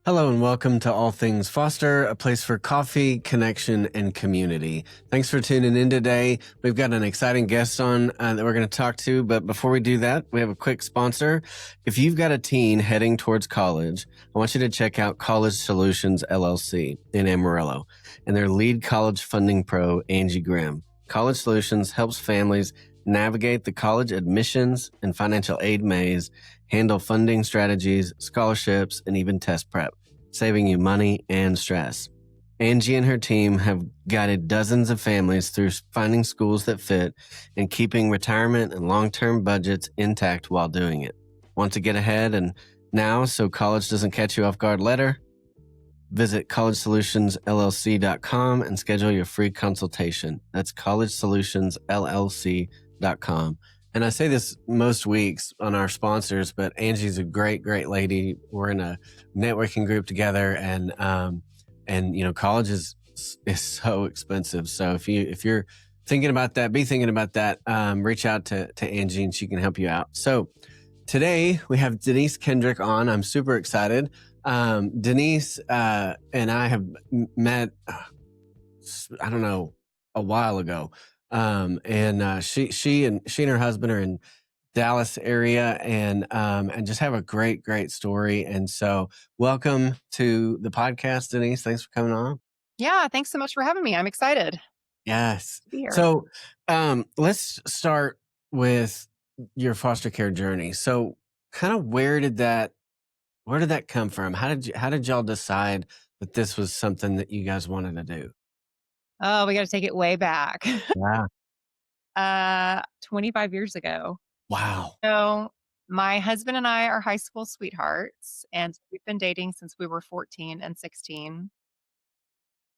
Hello and welcome to All Things Foster, a place for coffee, connection, and community. Thanks for tuning in today. We've got an exciting guest on that we're going to talk to, but before we do that, we have a quick sponsor. If you've got a teen heading towards college, I want you to check out College Solutions LLC in Amarillo and their lead college funding pro, Angie Grimm. College Solutions helps families navigate the college admissions and financial aid maze, handle funding strategies, scholarships, and even test prep, saving you money and stress. Angie and her team have guided dozens of families through finding schools that fit and keeping retirement and long-term budgets intact while doing it. Want to get ahead and now so college doesn't catch you off guard later? Visit collegesolutionsllc.com and schedule your free consultation. That's collegesolutionsllc.com. And I say this most weeks on our sponsors, but Angie's a great, great lady. We're in a networking group together, and college is so expensive. So if you're thinking about that, be thinking about that. Reach out to Angie, and she can help you out. So today we have Denise Kendrick on. I'm super excited. Denise and I have met, I don't know, a while ago. She and her husband are in Dallas area and just have a great story. And so welcome to the podcast, Denise. Thanks for coming on. Yeah, thanks so much for having me. I'm excited Yes. to be here. So let's start with your foster care journey. So kind of where did that come from? How did y'all decide that this was something that you guys wanted to do? Oh, we got to take it way back. Yeah. 25 years ago. Wow. So, my husband and I are high school sweethearts, and we've been dating since we were 14 and 16.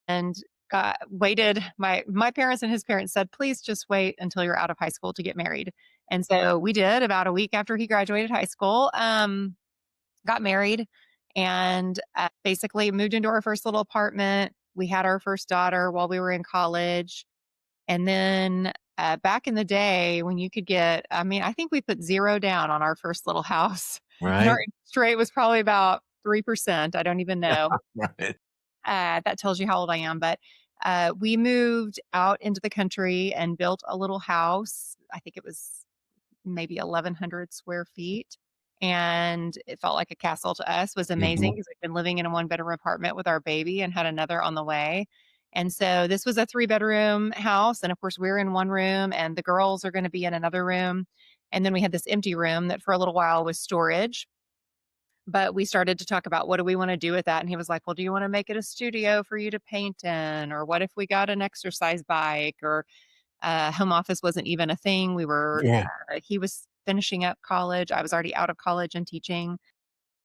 And waited. My parents and his parents said, "Please just wait until you're out of high school to get married." And so we did. About a week after he graduated high school, got married, and basically moved into our first little apartment. We had our first daughter while we were in college. And then back in the day when you could get, I think we put zero down on our first little house. And our Right. interest rate was probably about 3%. I don't even know. Right. That tells you how old I am. But we moved out into the country and built a little house. I think it was maybe 1,100 square feet. And it felt like a castle to us. It was amazing Mhm. because we've been living in a one-bedroom apartment with our baby and had another on the way. And so this was a 3-bedroom house. And of course, we're in one room and the girls are going to be in another room. And then we had this empty room that for a little while was storage. But we started to talk about what do we want to do with that? And he was like, "Well, do you want to make it a studio for you to paint in? Or what if we got an exercise bike?" Or home office wasn't even a thing. Yeah. He was finishing up college. I was already out of college and teaching.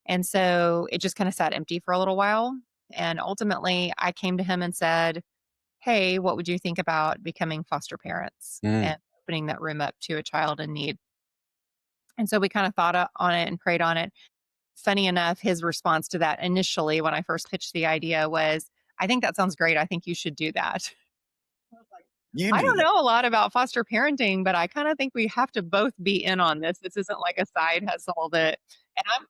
And so it just kind of sat empty for a little while. And ultimately, I came to him and said, "Hey, what would you think about becoming foster parents Mm. and opening that room up to a child in need?" And so we kind of thought on it and prayed on it. Funny enough, his response to that initially when I first pitched the idea was, "I think that sounds great. I think you should do that." I was like, You I do don't that. know a lot about foster parenting, but I kind of think we have to both be in on this. This isn't like a side hustle and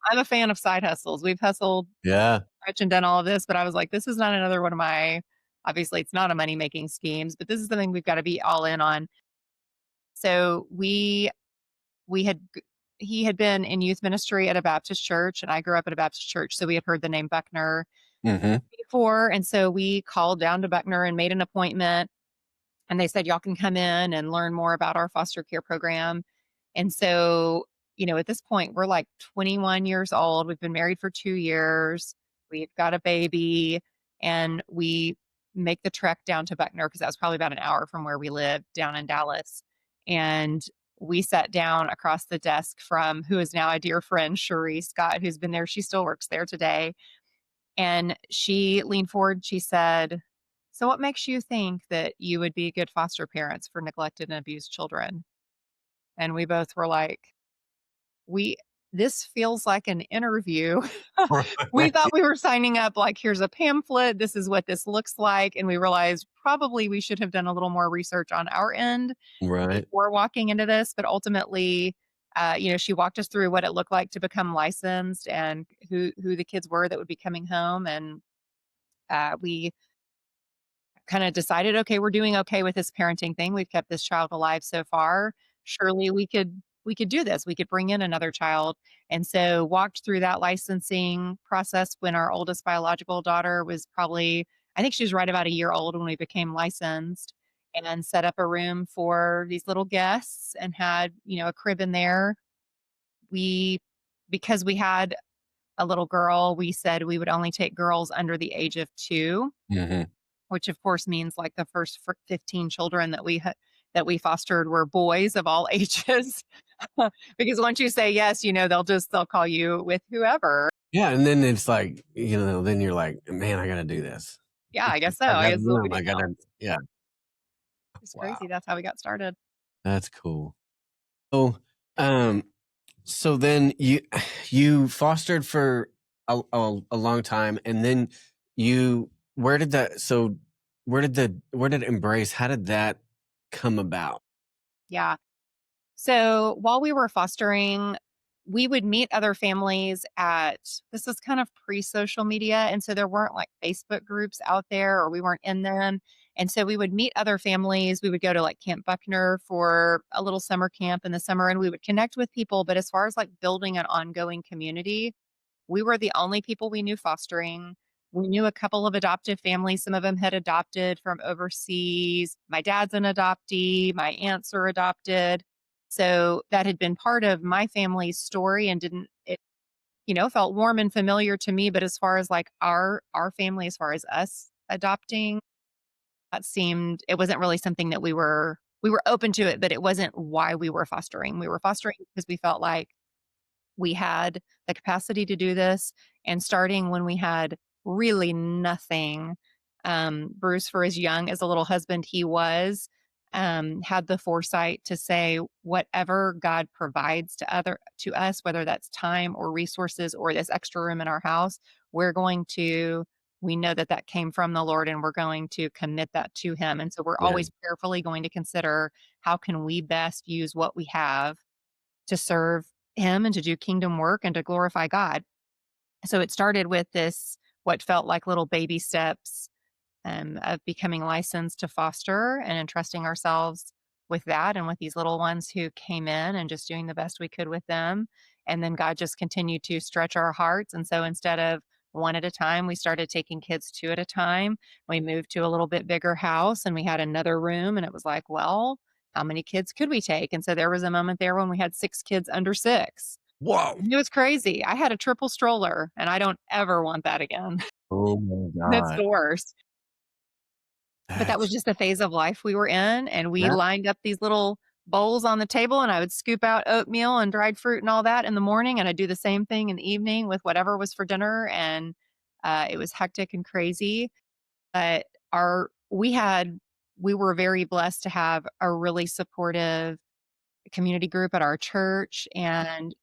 I'm a fan of side hustles. We've hustled, Yeah. stretched and done all of this, but I was like, this is not another one of my, obviously it's not a money making schemes, but this is something we've got to be all in on. So we had he had been in youth ministry at a Baptist church and I grew up at a Baptist church. So we had heard the name Buckner Mm-hmm. before. And so we called down to Buckner and made an appointment. And they said, y'all can come in and learn more about our foster care program. And so, at this point, we're like 21 years old. We've been married for 2 years. We've got a baby, and we make the trek down to Buckner because that was probably about an hour from where we lived down in Dallas. And we sat down across the desk from who is now a dear friend, Cherie Scott, who's been there. She still works there today. And she leaned forward. She said, "So what makes you think that you would be good foster parents for neglected and abused children?" And we both were like, "We this feels like an interview." We thought we were signing up like, here's a pamphlet, this is what this looks like, and we realized probably we should have done a little more research on our end Right. before walking into this, but ultimately She walked us through what it looked like to become licensed and who the kids were that would be coming home. And we kind of decided, okay, we're doing okay with this parenting thing. We've kept this child alive so far. Surely we could do this. We could bring in another child. And so walked through that licensing process when our oldest biological daughter was probably, I think she was right about a year old when we became licensed, and set up a room for these little guests and had, a crib in there. We Because we had a little girl, we said we would only take girls under the age of 2, Hmm. which of course means like the first 15 children that we fostered were boys of all ages. Because once you say yes, they'll call you with whoever. Yeah, and then it's like, then you're like, man, I gotta do this. Yeah, I guess so. I I gotta guess do that's what we them. do I now. gotta, yeah. It's crazy. Wow, That's how we got started. that's cool. So, um, so then you fostered for a long time, and then you where did that so where did Embrace, how did that come about? Yeah. So while we were fostering, we would meet other families at this was kind of pre-social media. And so there weren't like Facebook groups out there, or we weren't in them. And so we would meet other families. We would go to like Camp Buckner for a little summer camp in the summer, and we would connect with people. But as far as like building an ongoing community, we were the only people we knew fostering. We knew a couple of adoptive families. Some of them had adopted from overseas. My dad's an adoptee. My aunts are adopted. So that had been part of my family's story, and didn't it, felt warm and familiar to me. But as far as like our family, as far as us adopting, it wasn't really something that we were open to it, but it wasn't why we were fostering. We were fostering because we felt like we had the capacity to do this. And starting when we had really nothing, Bruce, for as young as a little husband he was, had the foresight to say, whatever God provides to us, whether that's time or resources or this extra room in our house, we're going to we know that that came from the Lord, and we're going to commit that to him. And so we're Yeah, always prayerfully going to consider, how can we best use what we have to serve him and to do kingdom work and to glorify God. So it started with this, what felt like little baby steps, of becoming licensed to foster and entrusting ourselves with that and with these little ones who came in, and just doing the best we could with them. And then God just continued to stretch our hearts. And so instead of one at a time, we started taking kids two at a time. We moved to a little bit bigger house, and we had another room, and it was like, well, how many kids could we take? And so there was a moment there when we had 6 kids under 6. whoa, It was crazy. I had a triple stroller, and I don't ever want that again. oh my That's god, the worst. But that was that's just the phase of life we were in, and we that lined up these little bowls on the table, and I would scoop out oatmeal and dried fruit and all that in the morning, and I'd do the same thing in the evening with whatever was for dinner. And it was hectic and crazy. But our we were very blessed to have a really supportive community group at our church, and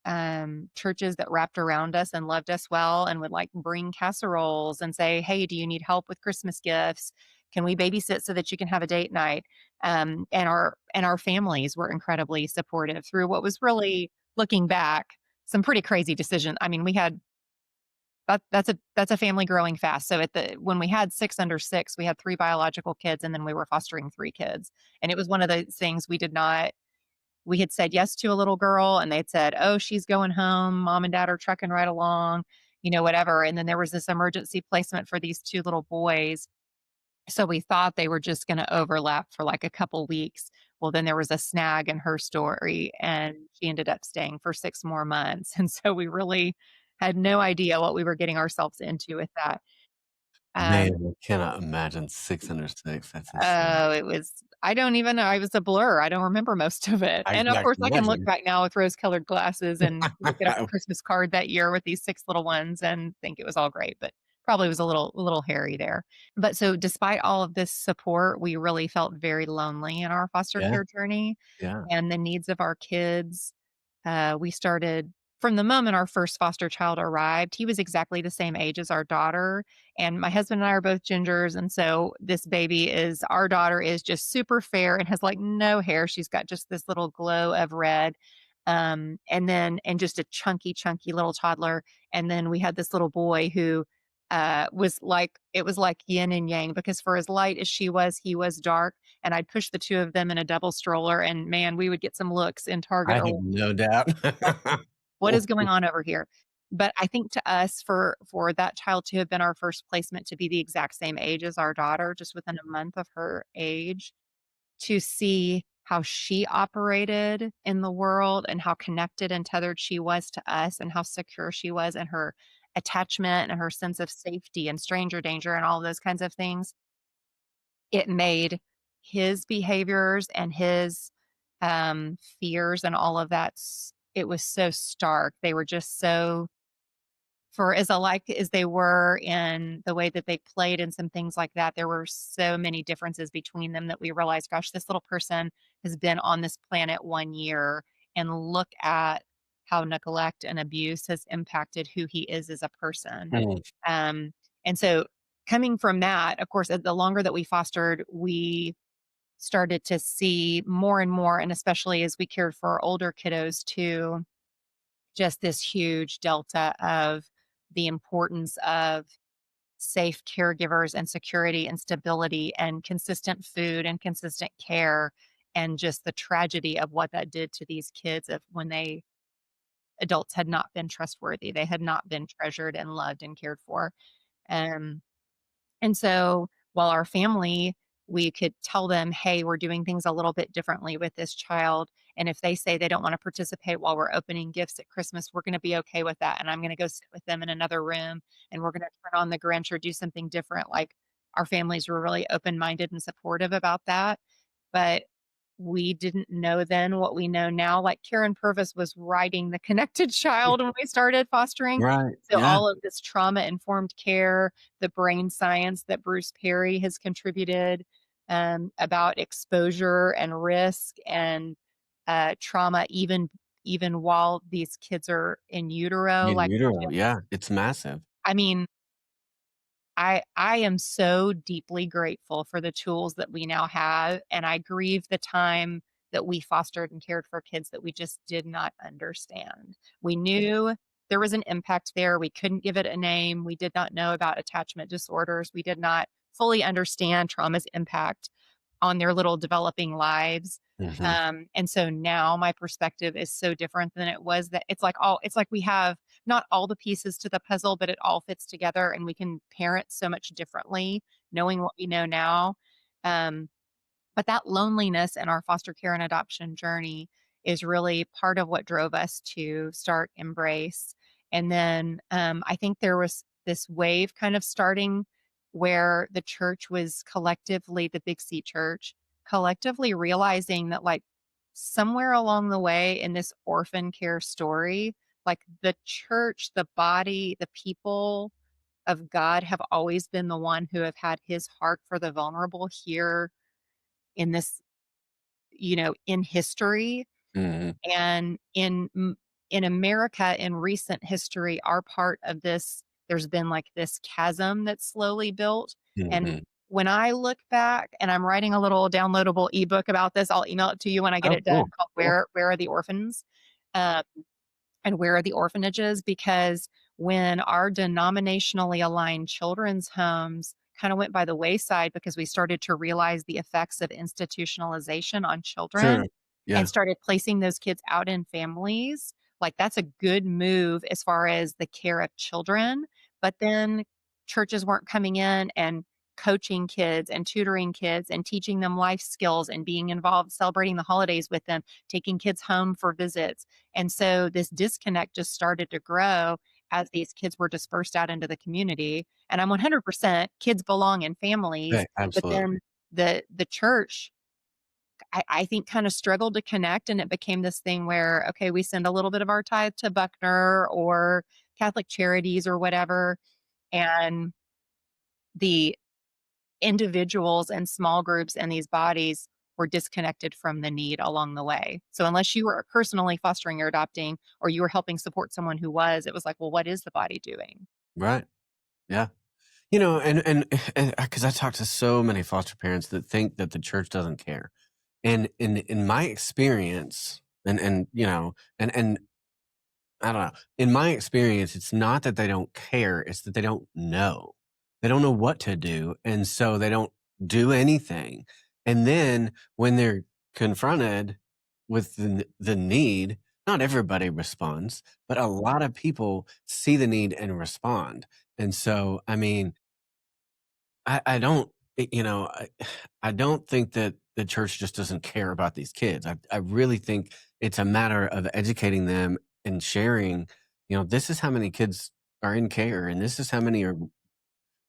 churches that wrapped around us and loved us well, and would like bring casseroles and say, hey, do you need help with Christmas gifts? Can we babysit so that you can have a date night? And our families were incredibly supportive through what was really, looking back, some pretty crazy decisions. I mean, we had that's a family growing fast. So when we had 6 under 6, we had 3 biological kids, and then we were fostering 3 kids. And it was one of those things we had said yes to a little girl, and they'd said, oh, she's going home. Mom and dad are trucking right along, whatever. And then there was this emergency placement for these 2 little boys. So we thought they were just going to overlap for like a couple weeks. Well, then there was a snag in her story, and she ended up staying for 6 more months. And so we really had no idea what we were getting ourselves into with that. man, Um, I cannot imagine 606, that's insane. Oh, it was I don't even know, I was a blur, I don't remember most of it, I and of yeah, I course, can I can look imagine. back now with rose-colored glasses and look at our Christmas card that year with these 6 little ones and think it was all great, but probably was a little hairy there. But so despite all of this support, we really felt very lonely in our foster Yeah, care journey yeah. and the needs of our kids. We started from the moment our first foster child arrived. He was exactly the same age as our daughter, and my husband and I are both gingers, and so our daughter is just super fair and has like no hair. She's got just this little glow of red. And just a chunky little toddler. And then we had this little boy who was like, it was like yin and yang, because for as light as she was, he was dark. And I'd push the two of them in a double stroller, and man, we would get some looks in Target I or have no doubt. like, what is going on over here? But I think to us, for that child to have been our first placement, to be the exact same age as our daughter, just within a month of her age, to see how she operated in the world and how connected and tethered she was to us and how secure she was in her attachment and her sense of safety and stranger danger and all those kinds of things, it made his behaviors and his fears and all of that, it was so stark. They were just so, for as alike as they were in the way that they played and some things like that, there were so many differences between them that we realized, gosh, this little person has been on this planet 1 year, and look at how neglect and abuse has impacted who he is as a person. Mm, Um, and so, coming from that, of course, the longer that we fostered, we started to see more and more, and especially as we cared for our older kiddos too, just this huge delta of the importance of safe caregivers and security and stability and consistent food and consistent care, and just the tragedy of what that did to these kids of when they adults had not been trustworthy, they had not been treasured and loved and cared for. um, and so, while our family, we could tell them, hey, we're doing things a little bit differently with this child. And if they say they don't want to participate while we're opening gifts at Christmas, we're going to be okay with that. And I'm going to go sit with them in another room, and we're going to turn on the Grinch or do something different. Like, our families were really open minded and supportive about that. But we didn't know then what we know now. Like, Karen Purvis was writing The Connected Child when we started fostering. right. So Yeah. all of this trauma informed care, the brain science that Bruce Perry has contributed, about exposure and risk and trauma, even while these kids are in utero. In Like, utero. Yeah. It's massive. I mean, I am so deeply grateful for the tools that we now have, and I grieve the time that we fostered and cared for kids that we just did not understand. We knew there was an impact there. We couldn't give it a name. We did not know about attachment disorders. We did not fully understand trauma's impact on their little developing lives. Hmm. And so now my perspective is so different than it was. That it's like we have not all the pieces to the puzzle, but it all fits together, and we can parent so much differently knowing what we know now. Um, but that loneliness in our foster care and adoption journey is really part of what drove us to start Embrace. And then I think there was this wave kind of starting where the church was collectively, the Big C church, collectively realizing that, like, somewhere along the way in this orphan care story, like, the church, the body, the people of God have always been the one who have had his heart for the vulnerable here in this, in history. Hmm. And in America, in recent history, our part of this, there's been like this chasm that's slowly built. And Hmm. when I look back, and I'm writing a little downloadable ebook about this, I'll email it to you when I get Oh, it done, cool. called Cool. Where Are the Orphans? Um, and where are the orphanages? Because when our denominationally aligned children's homes kind of went by the wayside, because we started to realize the effects of institutionalization on children Sure. and Yeah. started placing those kids out in families, like, that's a good move as far as the care of children. But then churches weren't coming in and coaching kids and tutoring kids and teaching them life skills and being involved, celebrating the holidays with them, taking kids home for visits. And so this disconnect just started to grow as these kids were dispersed out into the community. And I'm 100% kids belong in families, Yeah, but absolutely. then the church, I think, kind of struggled to connect, and it became this thing where, okay, we send a little bit of our tithe to Buckner or Catholic Charities or whatever, and the individuals and small groups and these bodies were disconnected from the need along the way. So unless you were personally fostering or adopting, or you were helping support someone who was, it was like, well, what is the body doing? Right. Yeah. And because I talk to so many foster parents that think that the church doesn't care. And in my experience, And and I don't know. In my experience, it's not that they don't care, it's that they don't know. They don't know what to do, and so they don't do anything. And then when they're confronted with the need, not everybody responds, but a lot of people see the need and respond. And so, I mean, I don't, I don't think that the church just doesn't care about these kids. I really think it's a matter of educating them and sharing, this is how many kids are in care and this is how many are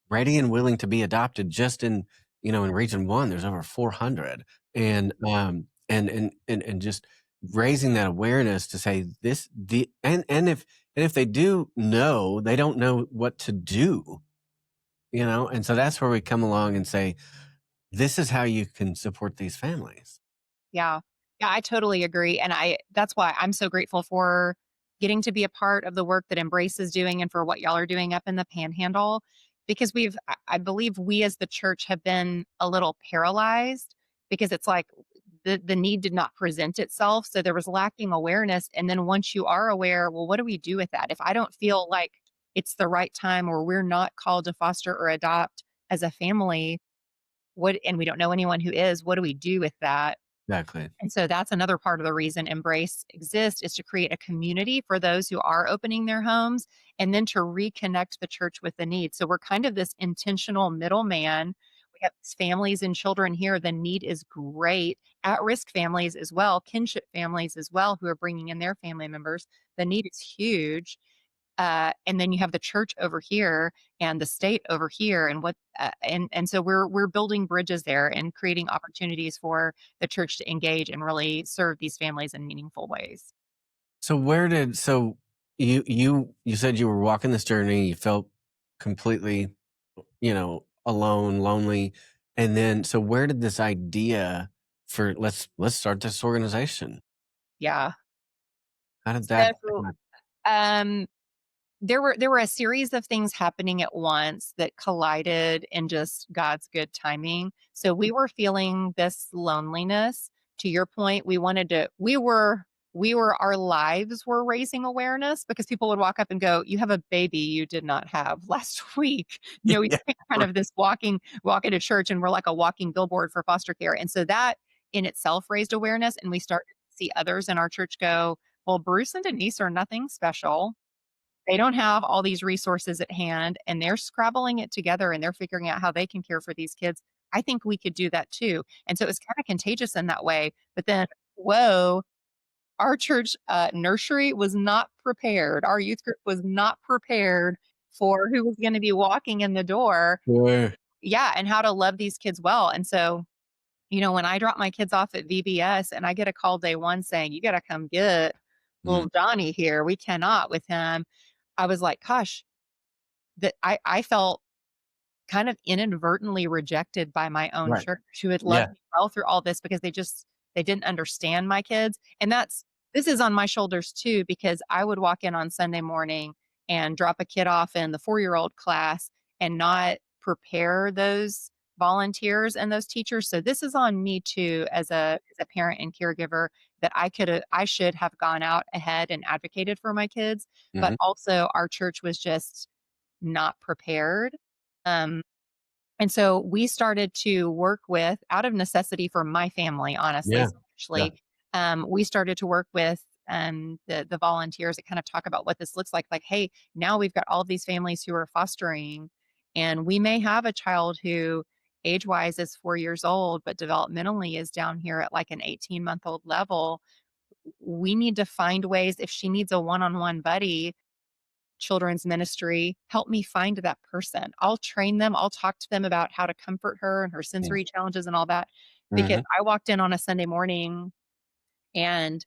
ready and willing to be adopted just in region 1, there's over 400. And just raising that awareness to say this, and if they do know, they don't know what to do, and so that's where we come along and say, this is how you can support these families. Yeah. Yeah, I totally agree, and that's why I'm so grateful for getting to be a part of the work that Embrace is doing and for what y'all are doing up in the Panhandle, because I believe we as the church have been a little paralyzed because it's like the need did not present itself, so there was lacking awareness, and then once you are aware, well, what do we do with that? If I don't feel like it's the right time or we're not called to foster or adopt as a family, and we don't know anyone who is, what do we do with that? Exactly. And so that's another part of the reason Embrace exists is to create a community for those who are opening their homes and then to reconnect the church with the need. So we're kind of this intentional middleman. We have these families and children here. The need is great. At risk families as well, kinship families as well, who are bringing in their family members. The need is huge. And then you have the church over here and the state over here, and so we're building bridges there and creating opportunities for the church to engage and really serve these families in meaningful ways. So you said you were walking this journey, you felt completely, alone, lonely. And then so where did this idea for let's start this organization? Yeah. How did that So, happen? um, there were a series of things happening at once that collided in just God's good timing. So we were feeling this loneliness. To your point, we were our lives were raising awareness because people would walk up and go, "You have a baby you did not have last week." We Yeah. became kind of this walking to church and we're like a walking billboard for foster care. And so that in itself raised awareness and we started to see others in our church go, "Well, Bruce and Denise are nothing special. They don't have all these resources at hand and they're scrabbling it together and they're figuring out how they can care for these kids. I think we could do that too." And so it's kind of contagious in that way. But then, whoa, our church nursery was not prepared. Our youth group was not prepared for who was going to be walking in the door. Sure. Yeah. And how to love these kids well. And so, when I drop my kids off at VBS and I get a call day one saying, "You got to come get Mm, little Johnny here. We cannot with him." I was like, gosh, that I felt kind of inadvertently rejected by my own right. church who had loved Yeah. me well through all this because they didn't understand my kids. And this is on my shoulders too, because I would walk in on Sunday morning and drop a kid off in the 4-year-old class and not prepare those volunteers and those teachers. So this is on me too as a parent and caregiver that I should have gone out ahead and advocated for my kids, but Mhm. also our church was just not prepared. Um, and so we started to work with, out of necessity for my family, honestly, Yeah. Yeah. selfishly, we started to work with the volunteers that kind of talk about what this looks like. Like, hey, now we've got all of these families who are fostering, and we may have a child who age wise is 4 years old, but developmentally is down here at like an 18-month-old level. We need to find ways if she needs a one on one buddy children's ministry, help me find that person. I'll train them. I'll talk to them about how to comfort her and her Mm. sensory challenges and all that. Because Mhm. I walked in on a Sunday morning and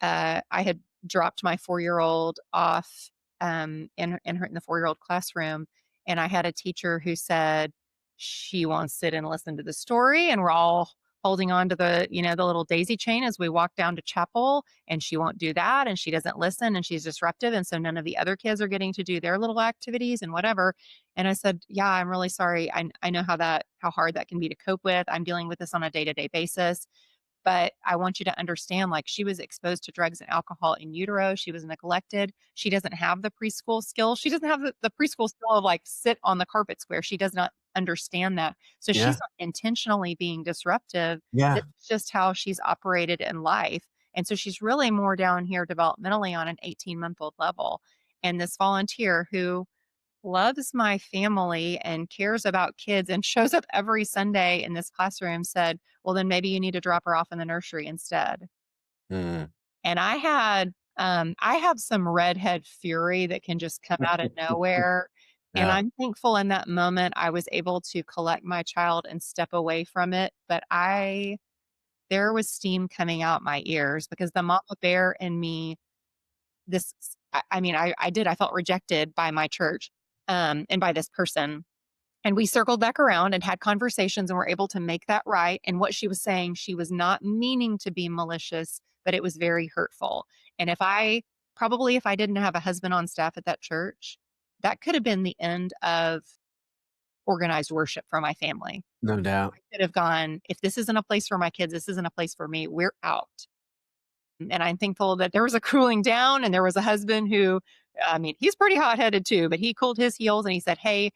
I had dropped my 4-year-old off in the 4-year-old classroom, and I had a teacher who said she won't sit and listen to the story, and we're all holding on to the little daisy chain as we walk down to chapel, and she won't do that, and she doesn't listen, and she's disruptive, and so none of the other kids are getting to do their little activities and whatever. And I said, "Yeah, I'm really sorry. I know how hard that can be to cope with. I'm dealing with this on a day to day basis." but I want you to understand, like, she was exposed to drugs and alcohol in utero. She was neglected. She doesn't have the preschool skills. She doesn't have the preschool skill of like sit on the carpet square. She does not understand that. So she's Yeah. not intentionally being disruptive. This Yeah. is just how she's operated in life. And so she's really more down here developmentally on an 18-month-old level. And this volunteer who loves my family and cares about kids and shows up every Sunday in this classroom said, "Well, then maybe you need to drop her off in the nursery instead." Mm. And I have some redhead fury that can just come out of nowhere. And Yeah. I'm thankful in that moment I was able to collect my child and step away from it. But there was steam coming out my ears because the mama bear in me, I mean, I felt rejected by my church and by this person. And we circled back around and had conversations and were able to make that right. And what she was saying, she was not meaning to be malicious, but it was very hurtful. And if I didn't have a husband on staff at that church, that could have been the end of organized worship for my family. No doubt. I could have gone, if this isn't a place for my kids, this isn't a place for me. We're out. And I'm thankful that there was a cooling down and there was a husband who, I mean, he's pretty hot headed too, but he cooled his heels and he said, "Hey,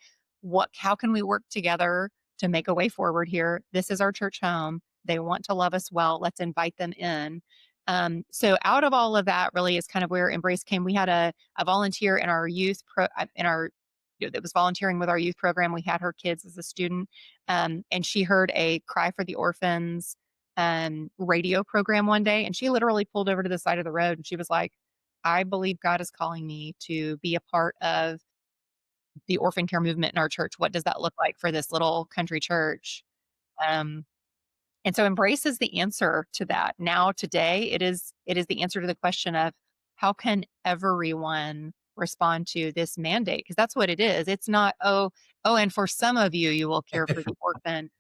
how can we work together to make a way forward here? This is our church home. They want to love us well. Let's invite them in." So out of all of that really is kind of where Embrace came. We had a volunteer in our in our, that was volunteering with our youth program. We had her kids as a student. And she heard a Cry for the Orphans radio program one day, and she literally pulled over to the side of the road and she was like, "I believe God is calling me to be a part of the orphan care movement in our church. What does that look like for this little country church?" Um, and so Embrace is the answer to that. Now today it is the answer to the question of how can everyone respond to this mandate? Because that's what it is. It's not, and for some of you, you will care for the orphan.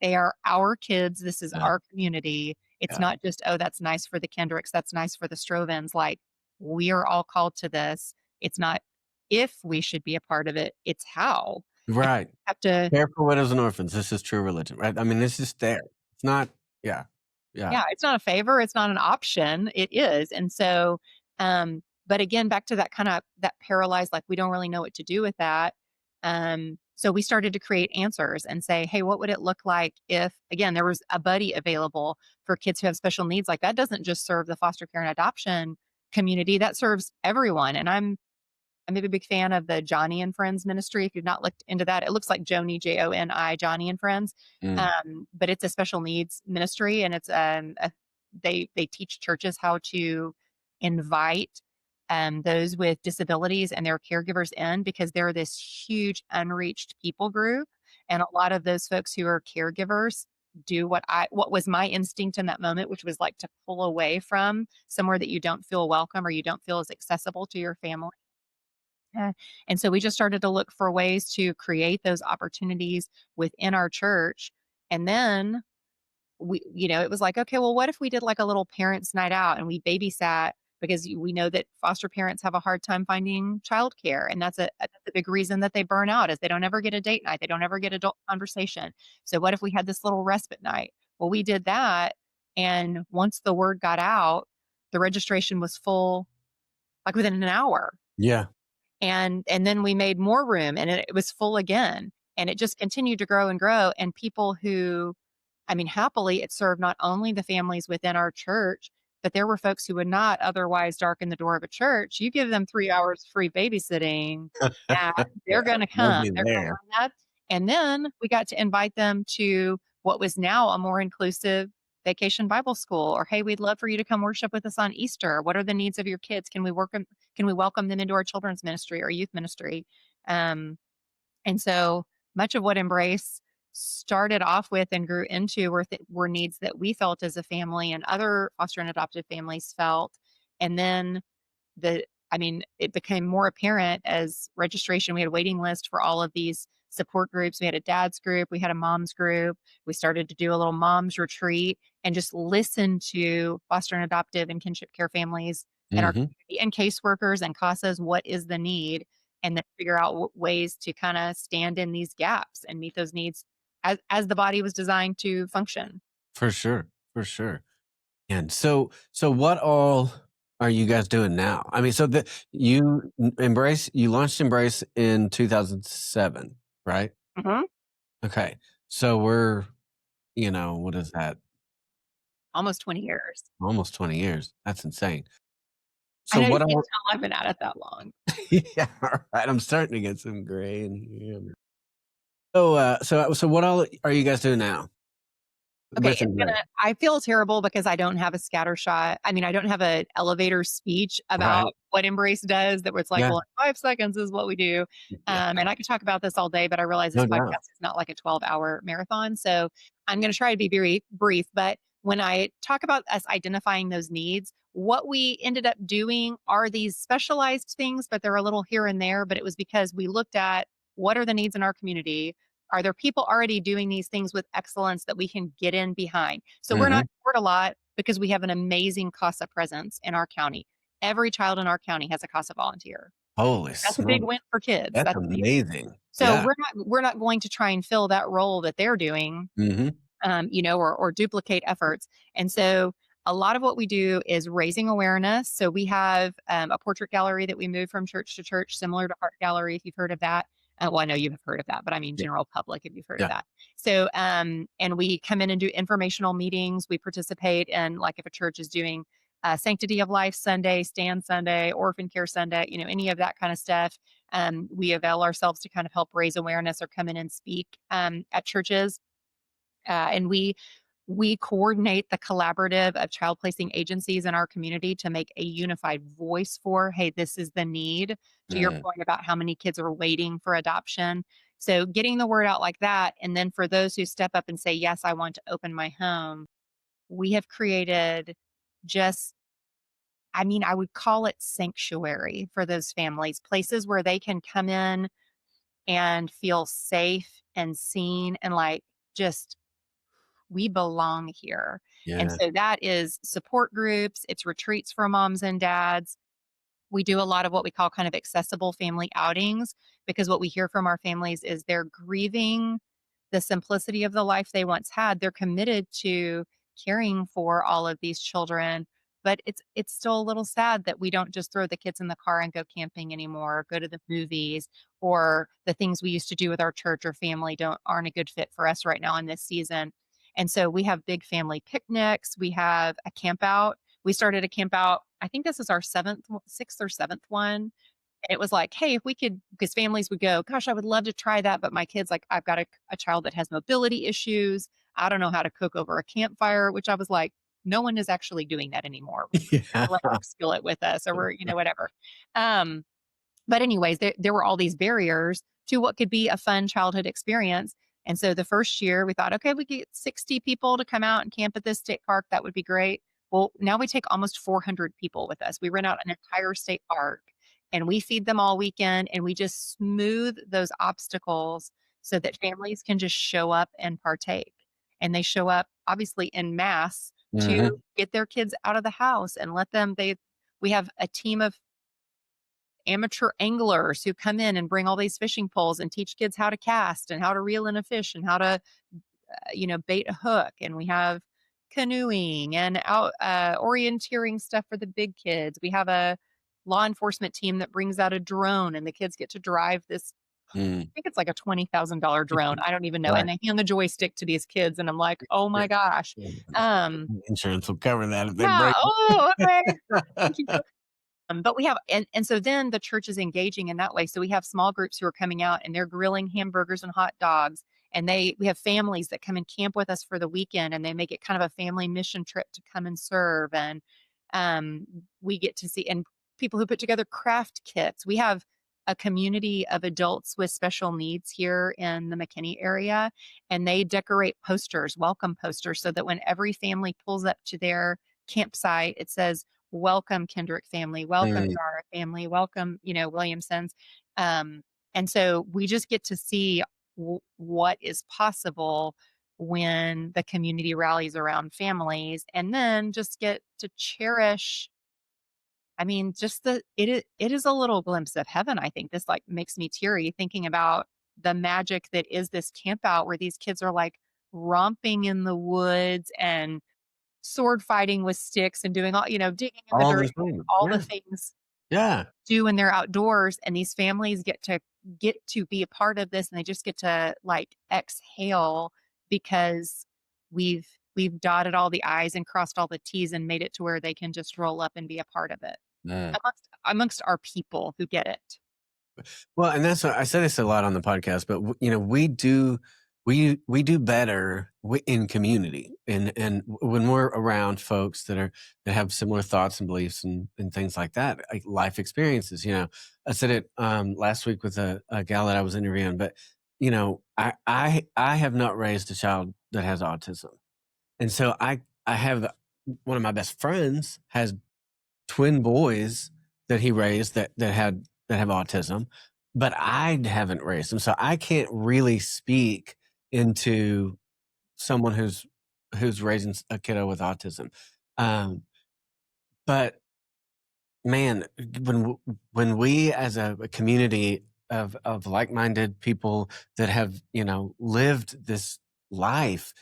They are our kids. This is Yeah. our community. It's Yeah. not just, that's nice for the Kendricks, that's nice for the Strovins. Like, we are all called to this. It's not if we should be a part of it, it's how. And Right. we have to, Care for widows and orphans. This is true religion, right? I mean, this is there. It's not. Yeah. Yeah. yeah, it's not a favor, it's not an option. It is. And so, but again, back to that kind of that paralyzed, like we don't really know what to do with that. So we started to create answers and say, hey, what would it look like if, again, there was a buddy available for kids who have special needs? Like that doesn't just serve the foster care and adoption community, that serves everyone. And I'm a big fan of the Johnny and Friends ministry. If you've not looked into that, it looks like Joni, Joni, Johnny and Friends. Mm. But it's a special needs ministry, and they teach churches how to invite those with disabilities and their caregivers in because they're this huge unreached people group, and a lot of those folks who are caregivers do what was my instinct in that moment, which was like to pull away from somewhere that you don't feel welcome or you don't feel as accessible to your family. And so we just started to look for ways to create those opportunities within our church. And then it was like, okay, well, what if we did like a little parents' night out and we babysat because we know that foster parents have a hard time finding childcare, and that's a big reason that they burn out is they don't ever get a date night, they don't ever get adult conversation. So what if we had this little respite night? Well, we did that, and once the word got out, the registration was full like within an hour. Yeah. And then we made more room and it was full again, and it just continued to grow and grow. And people who, I mean, happily it served not only the families within our church, but there were folks who would not otherwise darken the door of a church. You give them 3 hours free babysitting and they're Yeah. going to They'll come, be they're going to there. learn that. And then we got to invite them to what was now a more inclusive vacation Bible school, or, hey, we'd love for you to come worship with us on Easter. What are the needs of your kids? Can we welcome them into our children's ministry or youth ministry? Um, and so much of what Embrace started off with and grew into were needs that we felt as a family and other foster and adoptive families felt. And then the I mean, it became more apparent as registration. We had a waiting list for all of these support groups. We had a dad's group, we had a mom's group. We started to do a little mom's retreat and just listen to foster and adoptive and kinship care families in our Hmm. community and caseworkers and CASAs. What is the need? And then figure out ways to kind of stand in these gaps and meet those needs as the body was designed to function. For sure. for sure. And so what all are you guys doing now? I mean, so the you launched Embrace in 2007, right? Mhm. Okay. So we're, what is that? Almost 20 years. Almost 20 years. That's insane. I So know you what can't all tell I've been at it that long. Yeah, all right. I'm starting to get some gray in here. So what all are you guys doing now Okay, with Embrace? I feel terrible because I don't have a scatter shot. I mean, I don't have an elevator speech about Right. what Embrace does that was like, Yeah. well, in 5 seconds is what we do. Yeah. And I could talk about this all day, but I realize No this doubt. podcast is not like a 12-hour marathon. So I'm going to try to be very brief. But when I talk about us identifying those needs, what we ended up doing are these specialized things, but they're a little here and there. But it was because we looked at what are the needs in our community, are there people already doing these things with excellence that we can get in behind? So we're not Mhm. short a lot because we have an amazing CASA presence in our county. Every child in our county has a CASA volunteer. Holy That's a big smokes. win for kids. That's That's a big amazing. so Yeah. we're not going to try and fill that role that they're doing, Mhm. or duplicate efforts. And so a lot of what we do is raising awareness. So we have a portrait gallery that we move from church to church, similar to Art Gallery, if you've heard of that. Well, I know you have heard of that, but I mean, Yeah. general public, if you've heard of Yeah. that. So, and we come in and do informational meetings. We participate in, like, if a church is doing Sanctity of Life Sunday, Stand Sunday, Orphan Care Sunday, any of that kind of stuff. We avail ourselves to kind of help raise awareness or come in and speak at churches, and we coordinate the collaborative of child placing agencies in our community to make a unified voice for, hey, this is the need, to your Mm. point about how many kids are waiting for adoption. So getting the word out like that, and then for those who step up and say, yes, I want to open my home, we have created just, I mean, I would call it sanctuary for those families, places where they can come in and feel safe and seen and like, just, we belong here. And Yeah. so that is support groups, it's retreats for moms and dads. We do a lot of what we call kind of accessible family outings, because what we hear from our families is they're grieving the simplicity of the life they once had. They're committed to caring for all of these children, but it's still a little sad that we don't just throw the kids in the car and go camping anymore, or go to the movies, or the things we used to do with our church or family don't aren't a good fit for us right now in this season. And so we have big family picnics, we have a camp out. We started a camp out, I think this is our sixth or seventh one. And it was like, hey, if we could, because families would go, gosh, I would love to try that. But my kids, like, I've got a child that has mobility issues. I don't know how to cook over a campfire, which I was like, no one is actually doing that anymore. We're Yeah. electric skillet with us, or we're, whatever. Um, but anyways, there were all these barriers to what could be a fun childhood experience. And so the first year we thought, okay, we get 60 people to come out and camp at this state park. That would be great. Well, now we take almost 400 people with us. We rent out an entire state park and we feed them all weekend, and we just smooth those obstacles so that families can just show up and partake. And they show up obviously in mass to Mhm. get their kids out of the house and let them, we have a team of amateur anglers who come in and bring all these fishing poles and teach kids how to cast and how to reel in a fish and how to, bait a hook. And we have canoeing and out orienteering stuff for the big kids. We have a law enforcement team that brings out a drone, and the kids get to drive this. Mm. I think it's like a $20,000 drone. I don't even know. And Right. they hand the joystick to these kids, and I'm like, oh Yeah. my gosh. Insurance will cover that if they Yeah. break Oh, okay. it. Thank you. But we have, and so then the church is engaging in that way. So we have small groups who are coming out and they're grilling hamburgers and hot dogs. And we have families that come and camp with us for the weekend, and they make it kind of a family mission trip to come and serve. And um, we get to see, and people who put together craft kits. We have a community of adults with special needs here in the McKinney area, and they decorate posters, welcome posters, so that when every family pulls up to their campsite, it says, welcome Kendrick family, welcome Mm. Jara family, welcome, Williamsons. Um, and so we just get to see what is possible when the community rallies around families, and then just get to cherish. I mean, just it is a little glimpse of heaven. I think this, like, makes me teary thinking about the magic that is this camp out where these kids are like romping in the woods and sword fighting with sticks and doing all, digging in the All dirt, the time. all the Yeah. things Yeah. do when they're outdoors, and these families get to be a part of this, and they just get to like exhale because we've dotted all the i's and crossed all the t's and made it to where they can just roll up and be a part of it Yeah. amongst our people who get it. Well, and that's I say this a lot on the podcast, but we do better in community, and when we're around folks that have similar thoughts and beliefs and things like that, like life experiences. I said it last week with a gal that I was interviewing, but I have not raised a child that has autism, and so I have one of my best friends has twin boys that he raised that have autism, but I haven't raised them, so I can't really speak into someone who's raising a kiddo with autism. Um, but man, when we as a community of like-minded people that have lived this life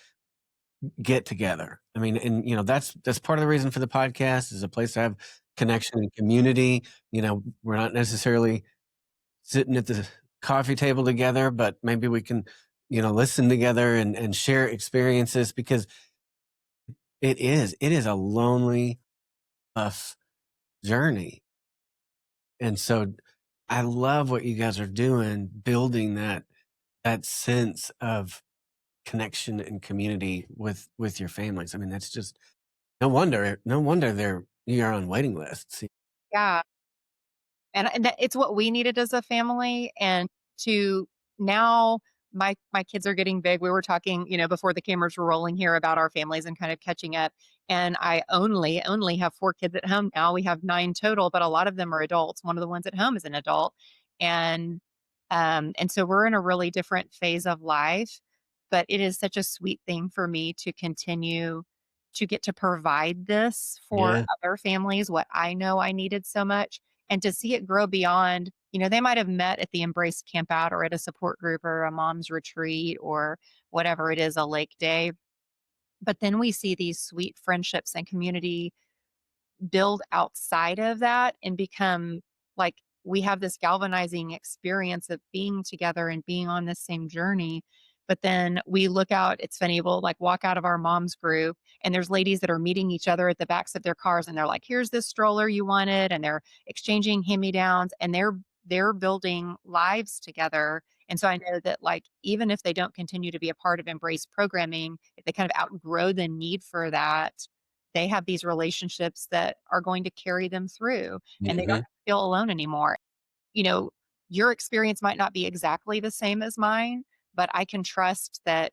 get together. I mean, and that's part of the reason for the podcast is a place to have connection and community. We're not necessarily sitting at the coffee table together, but maybe we can, listen together and share experiences because it is a lonely, tough journey. And so I love what you guys are doing, building that sense of connection and community with your families. I mean, that's just no wonder you're on waiting lists. Yeah. And that it's what we needed as a family, and to now my kids are getting big. We were talking, before the cameras were rolling here about our families and kind of catching up. And I only have 4 kids at home now. We have 9 total, but a lot of them are adults. One of the ones at home is an adult. And so we're in a really different phase of life, but it is such a sweet thing for me to continue to get to provide this for Yeah, other families, what I know I needed so much, and to see it grow beyond, they might have met at the Embrace camp out or at a support group or a mom's retreat or whatever it is, a lake day. But then we see these sweet friendships and community build outside of that and become like we have this galvanizing experience of being together and being on the same journey. But then we look out, it's funny, we'll like walk out of our mom's group and there's ladies that are meeting each other at the backs of their cars and they're like, here's this stroller you wanted, and they're exchanging hand-me-downs and they're building lives together. And so I know that like even if they don't continue to be a part of Embrace programming, if they kind of outgrow the need for that, they have these relationships that are going to carry them through and they don't mhm, have to feel alone anymore. You know, your experience might not be exactly the same as mine, but I can trust that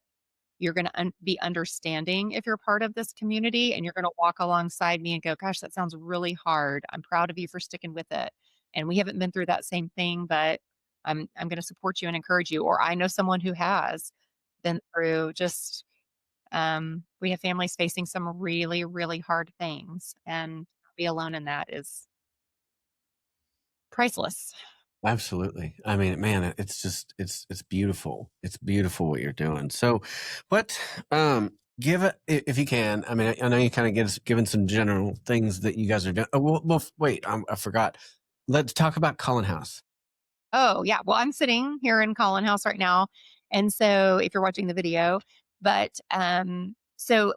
you're going to be understanding if you're part of this community and you're going to walk alongside me and go, gosh, that sounds really hard. I'm proud of you for sticking with it. And we haven't been through that same thing, but I'm going to support you and encourage you. Or I know someone who has been through just we have families facing some really, really hard things, and to be alone in that is priceless. absolutely. I mean, man, it's just it's beautiful. It's beautiful what you're doing. So, what give it if you can. I mean, I know you kind of given some general things that you guys are doing. Oh, well wait, I forgot. Let's talk about Cullen House. Oh, yeah. Well, I'm sitting here in Collin House right now. And so if you're watching the video, but so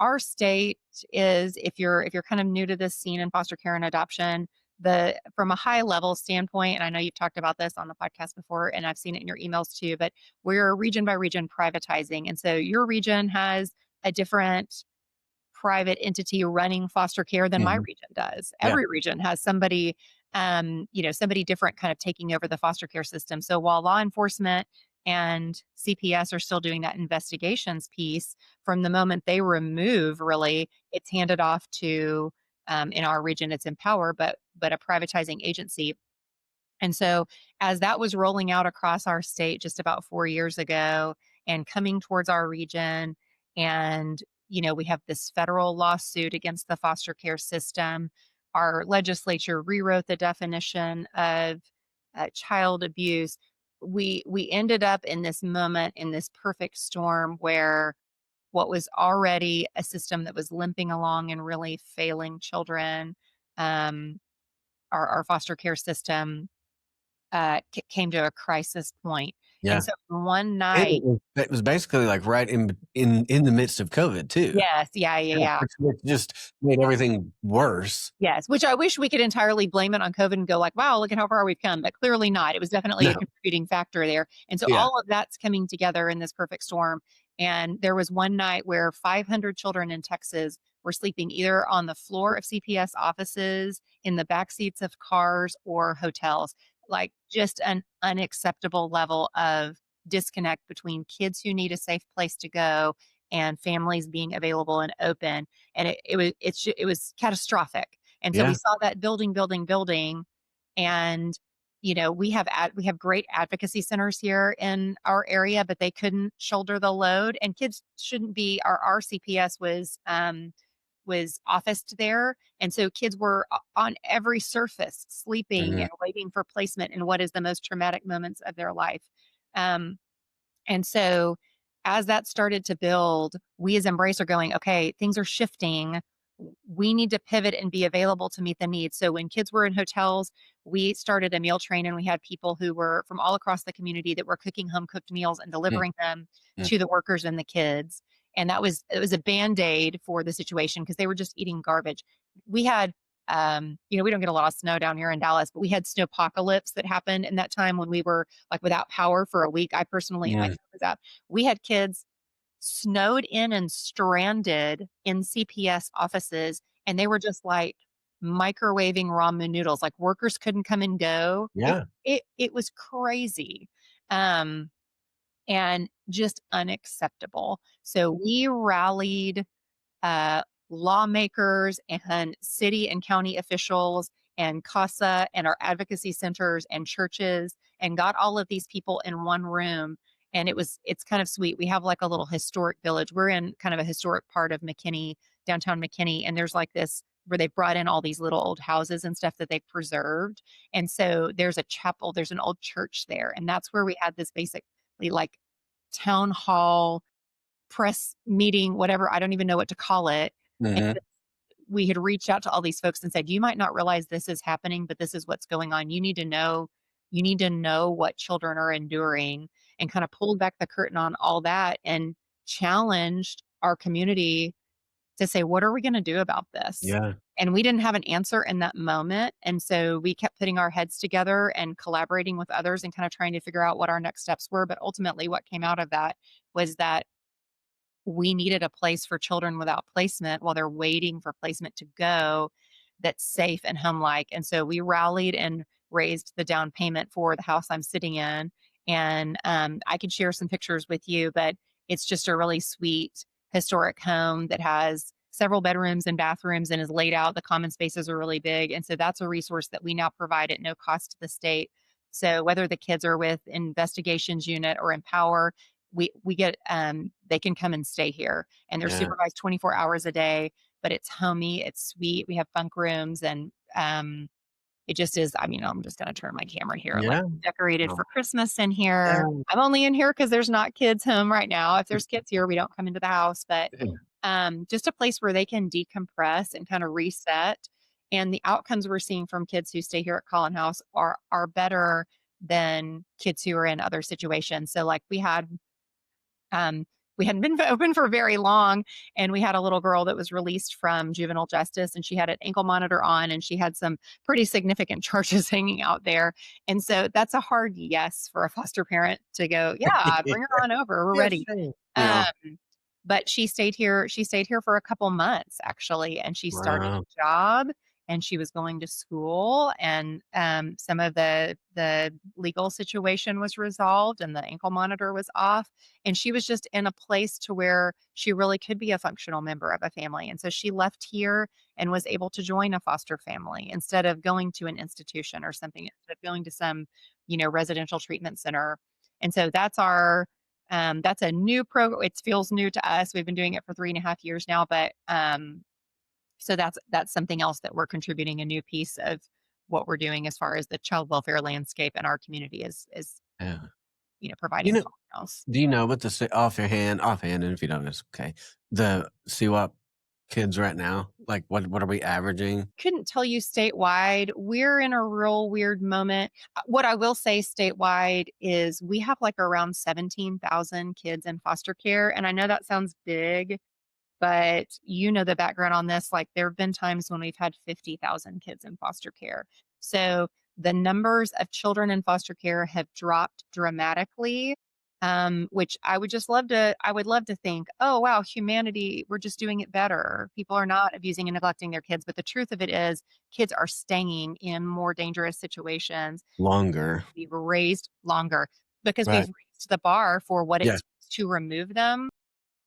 our state is if you're kind of new to this scene in foster care and adoption, the from a high level standpoint, and I know you've talked about this on the podcast before, and I've seen it in your emails too, but we're region by region privatizing. And so your region has a different private entity running foster care than my Mhm. region does. Yeah. Every region has somebody, somebody different kind of taking over the foster care system. So while law enforcement and CPS are still doing that investigations piece, from the moment they remove, really, it's handed off to, in our region, it's Empower, but a privatizing agency. And so, as that was rolling out across our state just about 4 years ago and coming towards our region, and we have this federal lawsuit against the foster care system. Our legislature rewrote the definition of child abuse. We ended up in this moment in this perfect storm where what was already a system that was limping along and really failing children. Um, our foster care system came to a crisis point. And Yeah. so one And night, it was basically, like, right in the midst of COVID too. yes, yeah, yeah, Yeah, yeah. which just made everything worse. Yes, which I wish we could entirely blame it on COVID and go like, "Wow, look at how far we've come," but clearly not. It was definitely a No. contributing factor there, and so Yeah. all of that's coming together in this perfect storm, and there was one night where 500 children in Texas were sleeping either on the floor of CPS offices, in the back seats of cars, or hotels, like, just an unacceptable level of disconnect between kids who need a safe place to go and families being available and open, and it was catastrophic. And so we Yeah. saw that building, building, building, and, we have great advocacy centers here in our area, but they couldn't shoulder the load, and kids shouldn't be our CPS was officed there, and so kids were o on every surface, sleeping Mhm. and waiting for placement in what is the most traumatic moments of their life. Um, and so as that started to build, we as Embrace are going, okay, things are shifting. We need to pivot and be available to meet the needs. So when kids were in hotels, we started a meal train and we had people who were from all across the community that were cooking home cooked meals and Mm, delivering them mm, to the workers and the kids. And it was a band-aid for the situation because they were just eating garbage. We had we don't get a lot of snow down here in Dallas, but we had snowpocalypse that happened in that time when we were like without power for a week. I personally, my mm. job was out. We had kids snowed in and stranded in CPS offices, and they were just like microwaving ramen noodles. Like workers couldn't come and go. It Yeah. it it was crazy. Um, and just unacceptable. So we rallied uh, lawmakers and city and county officials and CASA and our advocacy centers and churches and got all of these people in one room. And it's kind of sweet. We have like a little historic village. We're in kind of a historic part of McKinney, downtown McKinney. And there's like this where they brought in all these little old houses and stuff that they preserved. And so there's a chapel, there's an old church there. And that's where we had this basically like town hall press meeting, whatever, I don't even know what to call it. And Mhm. we had reached out to all these folks and said, "You might not realize this is happening, but this is what's going on. You need to know what children are enduring," and kind of pulled back the curtain on all that and challenged our community to say, "What are we gonna do about this?" Yeah. And we didn't have an answer in that moment, and so we kept putting our heads together and collaborating with others and kind of trying to figure out what our next steps were, but ultimately what came out of that was that we needed a place for children without placement while they're waiting for placement to go that's safe and home-like, and so we rallied and raised the down payment for the house I'm sitting in, and, I could share some pictures with you, but it's just a really sweet historic home that has several bedrooms and bathrooms and is laid out. The common spaces are really big, and so that's a resource that we now provide at no cost to the state. So whether the kids are with Investigations Unit or Empower, we get they can come and stay here, and they're Yeah. supervised 24 hours a day, but it's homey, it's sweet. We have bunk rooms, and it just is. I mean, I'm just going to turn my camera here, like Yeah. decorated Oh, for Christmas in here. yeah. I'm only in here because there's not kids home right now. If there's kids here, we don't come into the house, but Yeah. just a place where they can decompress and kind of reset. And the outcomes we're seeing from kids who stay here at Collin House are better than kids who are in other situations. So like um, we hadn't been open for very long, and we had a little girl that was released from juvenile justice, and she had an ankle monitor on, and she had some pretty significant charges hanging out there. And so that's a hard yes for a foster parent to go, yeah, bring her on over. We're Yeah, ready. sure. Yeah. Um, but she stayed here. She stayed here for a couple months actually, and she started Wow. a job and she was going to school, and some of the legal situation was resolved and the ankle monitor was off, and she was just in a place to where she really could be a functional member of a family. And so she left here and was able to join a foster family instead of going to an institution or something, instead of going to some, residential treatment center. And so that's a new program. It feels new to us. We've been doing it for 3.5 years now, but so that's something else that we're contributing, a new piece of what we're doing as far as the child welfare landscape in our community is Yeah. You providing know, foster house. do you know what the offhand, and if you don't, it's okay. The CWAP kids right now, like what are we averaging? Couldn't tell you statewide. We're in a real weird moment. What I will say statewide is we have like around 17,000 kids in foster care. And I know that sounds big, but the background on this. Like there have been times when we've had 50,000 kids in foster care. So the numbers of children in foster care have dropped dramatically. Which I would love to think, oh, wow, humanity, we're just doing it better. People are not abusing and neglecting their kids. But the truth of it is, kids are staying in more dangerous situations. Longer. We've raised longer because we've Right. raised the bar for what it Yeah. takes to remove them.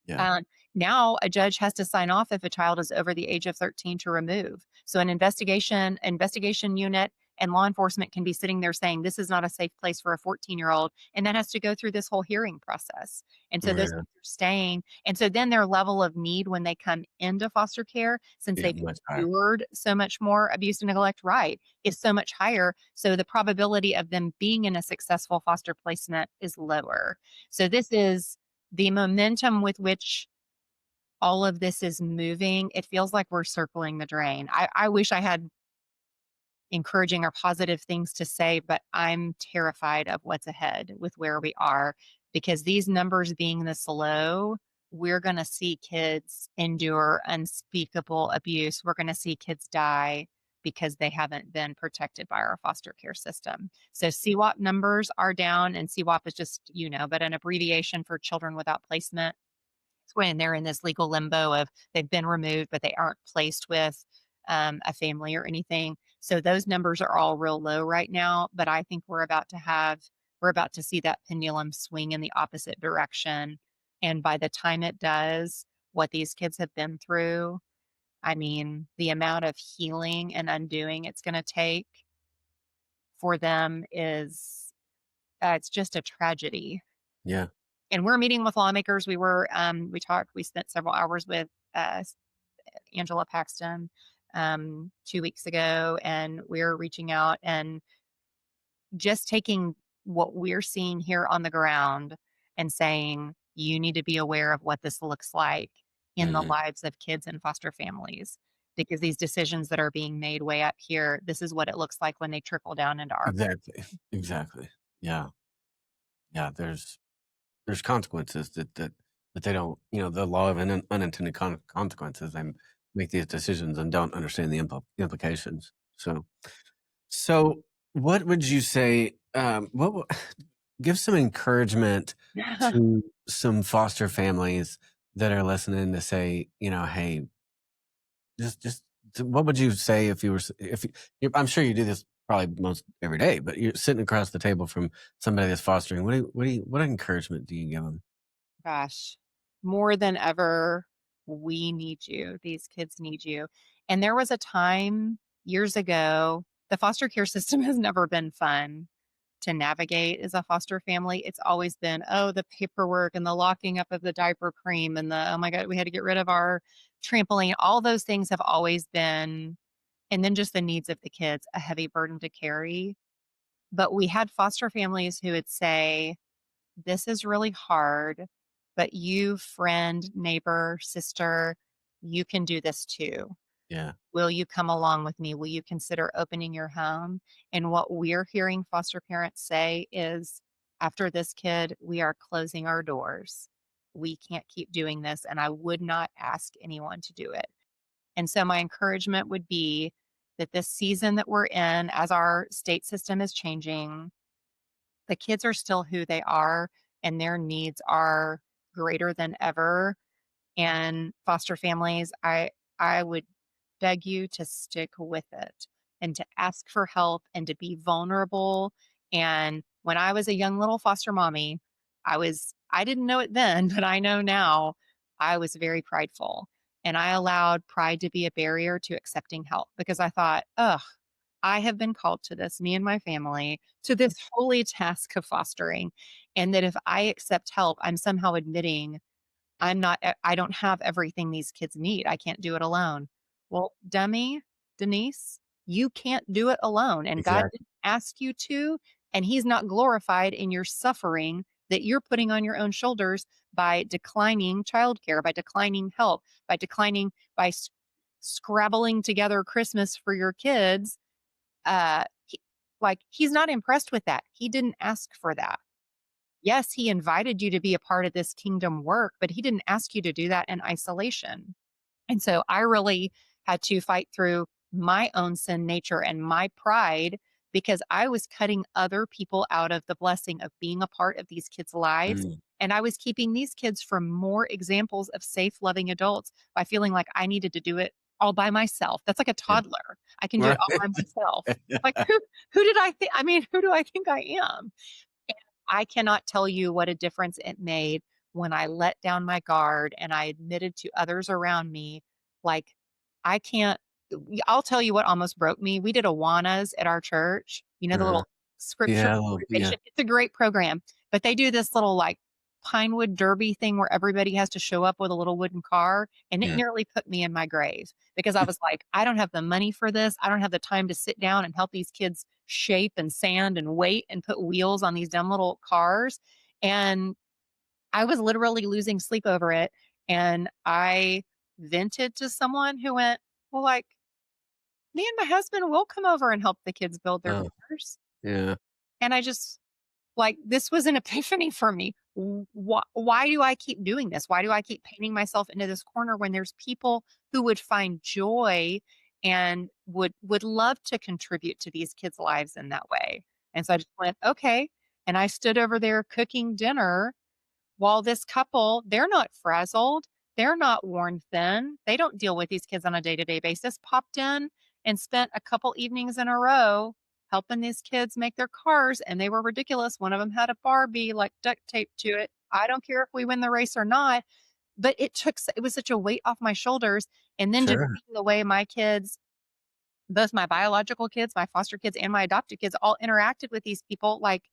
Yeah. um, Now a judge has to sign off if a child is over the age of 13 to remove. So an investigation unit and law enforcement can be sitting there saying this is not a safe place for a 14-year-old, and that has to go through this whole hearing process. And so those Yeah. kids are staying. And so then their level of need when they come into foster care, since Yeah. they've Much higher. endured so much more abuse and neglect, right, is so much higher. So the probability of them being in a successful foster placement is lower. So this is the momentum with which all of this is moving. It feels like we're circling the drain. I wish I had encouraging or positive things to say, but I'm terrified of what's ahead with where we are because these numbers being this low, we're going to see kids endure unspeakable abuse. We're going to see kids die because they haven't been protected by our foster care system. So CWAP numbers are down, and CWAP is just, but an abbreviation for children without placement. It's when they're in this legal limbo of they've been removed, but they aren't placed with a family or anything. So those numbers are all real low right now. But I think we're about to see that pendulum swing in the opposite direction. And by the time it does, what these kids have been through, I mean, the amount of healing and undoing it's going to take for them is it's just a tragedy. Yeah. And we're meeting with lawmakers. We spent several hours with uh, Angela Paxton 2 weeks ago, and we're reaching out and just taking what we're seeing here on the ground and saying, you need to be aware of what this looks like in the Mhm. lives of kids and foster families. Because these decisions that are being made way up here, this is what it looks like when they trickle down into our. Exactly. Exactly. Yeah. Yeah. There's consequences that they don't, the law of unintended consequences. They make these decisions and don't understand the implications. So what would you say? Give some encouragement to some foster families that are listening to say, hey, just what would you say if you were if I'm sure you do this probably most every day, but you're sitting across the table from somebody that's fostering. What encouragement do you give them? Gosh, more than ever, we need you. These kids need you. And there was a time years ago, the foster care system has never been fun to navigate as a foster family. It's always been, oh, the paperwork and the locking up of the diaper cream and the, oh my God, we had to get rid of our trampoline. All those things have always been, and then just the needs of the kids, a heavy burden to carry. But we had foster families who would say, this is really hard, but you, friend, neighbor, sister, you can do this too. Yeah, Will you come along with me? Will you consider opening your home? And what we're hearing foster parents say is after this kid, we are closing our doors. We can't keep doing this, and I would not ask anyone to do it. And so, my encouragement would be that this season that we're in, as our state system is changing, the kids are still who they are and their needs are greater than ever. And foster families, I would beg you to stick with it and to ask for help and to be vulnerable. And when I was a young little foster mommy, I didn't know it then, but I know now I was very prideful. And I allowed pride to be a barrier to accepting help because I thought, ugh, I have been called to this, me and my family, to this holy task of fostering. And that if I accept help, I'm somehow admitting I don't have everything these kids need. I can't do it alone. Well, dummy, Denise, you can't do it alone. And God exactly. didn't ask you to. and he's not glorified in your suffering that you're putting on your own shoulders by declining childcare, by declining help, by declining, by scrabbling together Christmas for your kids. Like, he's not impressed with that. He didn't ask for that. Yes, he invited you to be a part of this kingdom work, but he didn't ask you to do that in isolation. And so I really had to fight through my own sin nature and my pride because I was cutting other people out of the blessing of being a part of these kids' lives. Mm. And I was keeping these kids from more examples of safe, loving adults by feeling like I needed to do it all by myself. That's like a Yeah. toddler. I can do it Right. all by myself. Like, who did I think? I mean, who do I think I am? And I cannot tell you what a difference it made when I let down my guard and I admitted to others around me, like, I can't. I'll tell you what almost broke me. We did Awanas at our church, the Uh, little scripture yeah. Well, yeah. memorization. It's a great program, but they do this little like Pinewood Derby thing where everybody has to show up with a little wooden car. And it Yeah. nearly put me in my grave because I was like, I don't have the money for this. I don't have the time to sit down and help these kids shape and sand and weight and put wheels on these dumb little cars. And I was literally losing sleep over it. And I vented to someone who went, well, like, me and my husband will come over and help the kids build their Oh, cars. yeah. And I just, like, this was an epiphany for me. Why do I keep doing this? Why do I keep painting myself into this corner when there's people who would find joy and would love to contribute to these kids' lives in that way? And so I just went, okay. And I stood over there cooking dinner while this couple, they're not frazzled, they're not worn thin, they don't deal with these kids on a day-to-day basis, popped in and spent a couple evenings in a row helping these kids make their cars, and they were ridiculous. One of them had a Barbie, like, duct taped to it. I don't care if we win the race or not, but it was such a weight off my shoulders, and then just Sure. seeing the way my kids, both my biological kids, my foster kids, and my adopted kids all interacted with these people, like,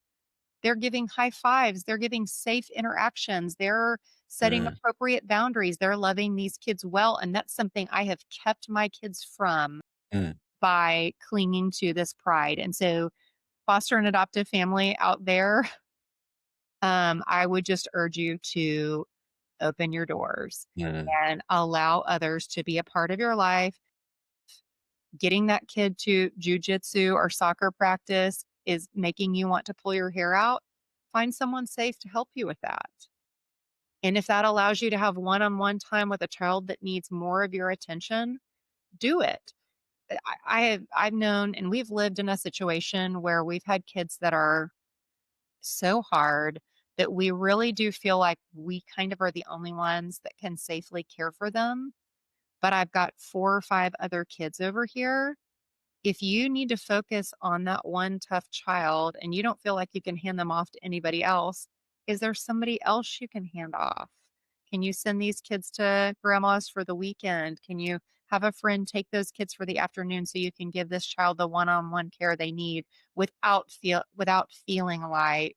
they're giving high fives, they're giving safe interactions, they're setting Uh, appropriate boundaries, they're loving these kids well, and that's something I have kept my kids from mm, by clinging to this pride. And so, foster and adoptive family out there, I would just urge you to open your doors mm, and allow others to be a part of your life. Getting that kid to jujitsu or soccer practice is making you want to pull your hair out. Find someone safe to help you with that. And if that allows you to have one-on-one time with a child that needs more of your attention, do it. I've known, and we've lived in a situation where we've had kids that are so hard that we really do feel like we kind of are the only ones that can safely care for them. But I've got 4 or 5 other kids over here. If you need to focus on that one tough child and you don't feel like you can hand them off to anybody else, is there somebody else you can hand off? Can you send these kids to grandma's for the weekend? Can you have a friend take those kids for the afternoon so you can give this child the one-on-one care they need without feeling like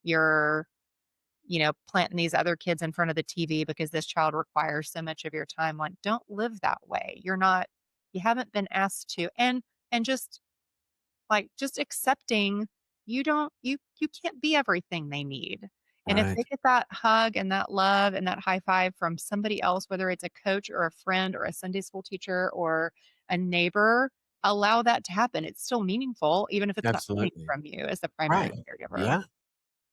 you're, planting these other kids in front of the TV because this child requires so much of your time. Like, don't live that way. You haven't been asked to. And just accepting you can't be everything they need. And if right. they get that hug and that love and that high five from somebody else, whether it's a coach or a friend or a Sunday school teacher or a neighbor, allow that to happen. It's still meaningful, even if it's not coming Absolutely. from you as the primary Right. caregiver. Yeah.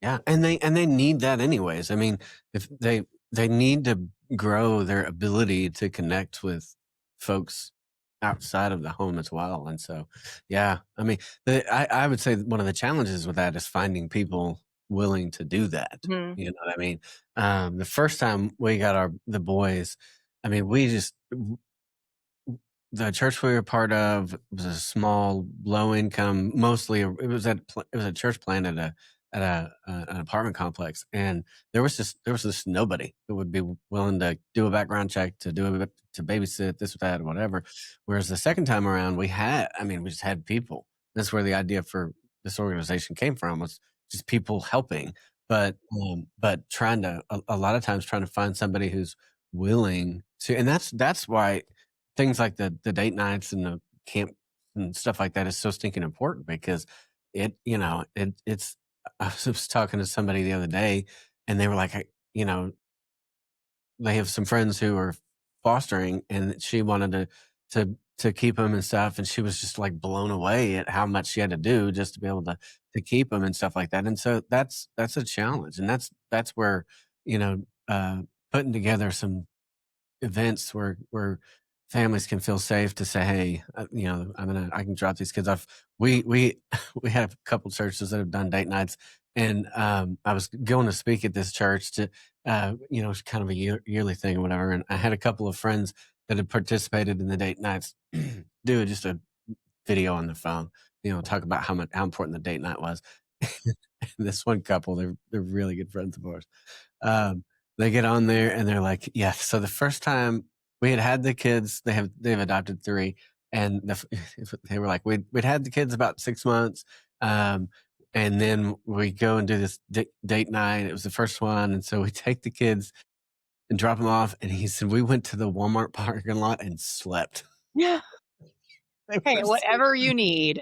Yeah, and they need that anyways. I mean, if they need to grow their ability to connect with folks outside of the home as well. And so, yeah, I mean, I would say one of the challenges with that is finding people willing to do that. Mhm. You know what I mean? The first time we got the boys, I mean, we just the church we were part of was a small, low income, mostly. It was a church plant at an apartment complex, and there was just nobody that would be willing to do a background check, to babysit this or that or whatever. Whereas the second time around, we just had people. That's where the idea for this organization came from, was just people helping, but trying to a lot of times trying to find somebody who's willing to, and that's why things like the date nights and the camp and stuff like that is so stinking important, because it's I was talking to somebody the other day, and they were like, they have some friends who are fostering, and she wanted to keep them and stuff, and she was just, like, blown away at how much she had to do just to be able to keep them and stuff like that, and so that's a challenge, and that's where, you know, putting together some events where families can feel safe to say, "Hey, I can drop these kids off." We we have a couple churches that have done date nights, and I was going to speak at this church to, it's kind of a yearly thing or whatever. And I had a couple of friends that had participated in the date nights do just a video on the phone, talk about how important the date night was. This one couple, they're really good friends of ours. Um, they get on there and they're like, "Yeah." So the first time we had the kids, they've adopted 3, and they were like, we'd had the kids about 6 months, um, and then we go and do this date night. It was the first one, and so we take the kids and drop them off. And he said we went to the Walmart parking lot and slept. Yeah. They Hey, were whatever you need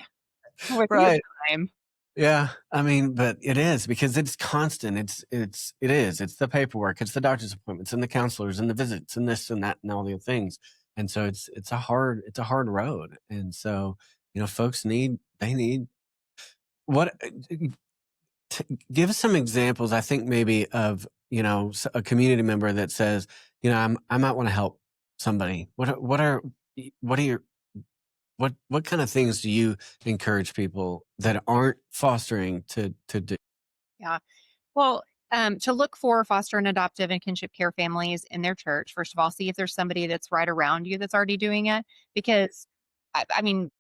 with your right. time. Yeah, I mean, but it is because it's constant. It's the paperwork, it's the doctor's appointments and the counselors and the visits and this and that and all the things. And so it's a hard road. And so, folks need what give us some examples, I think maybe of, a community member that says, I might want to help somebody. What are your what kind of things do you encourage people that aren't fostering to do? Yeah. Well, to look for foster and adoptive and kinship care families in their church, first of all, see if there's somebody that's right around you that's already doing it. Because, I mean,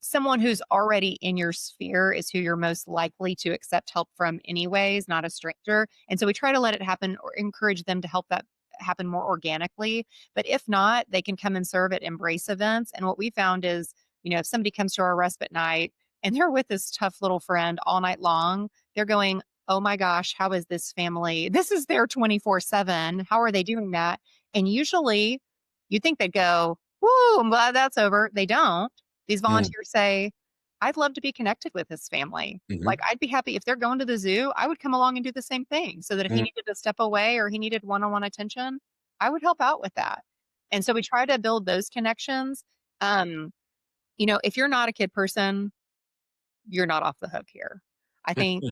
someone who's already in your sphere is who you're most likely to accept help from anyways, not a stranger. And so we try to let it happen or encourage them to help that happen more organically. But if not, they can come and serve at embrace events. And what we found is, if somebody comes to our respite night and they're with this tough little friend all night long, they're going, "Oh my gosh, how is this family? This is their 24/7. How are they doing that?" And usually you'd think they'd go, "Woo, I'm glad that's over." They don't. These Mm, volunteers say, "I'd love to be connected with this family." mhm, Like, I'd be happy if they're going to the zoo, I would come along and do the same thing so that if he mm, needed to step away or he needed one-on-one attention, I would help out with that. And so we try to build those connections. Um, if you're not a kid person, you're not off the hook here. I think,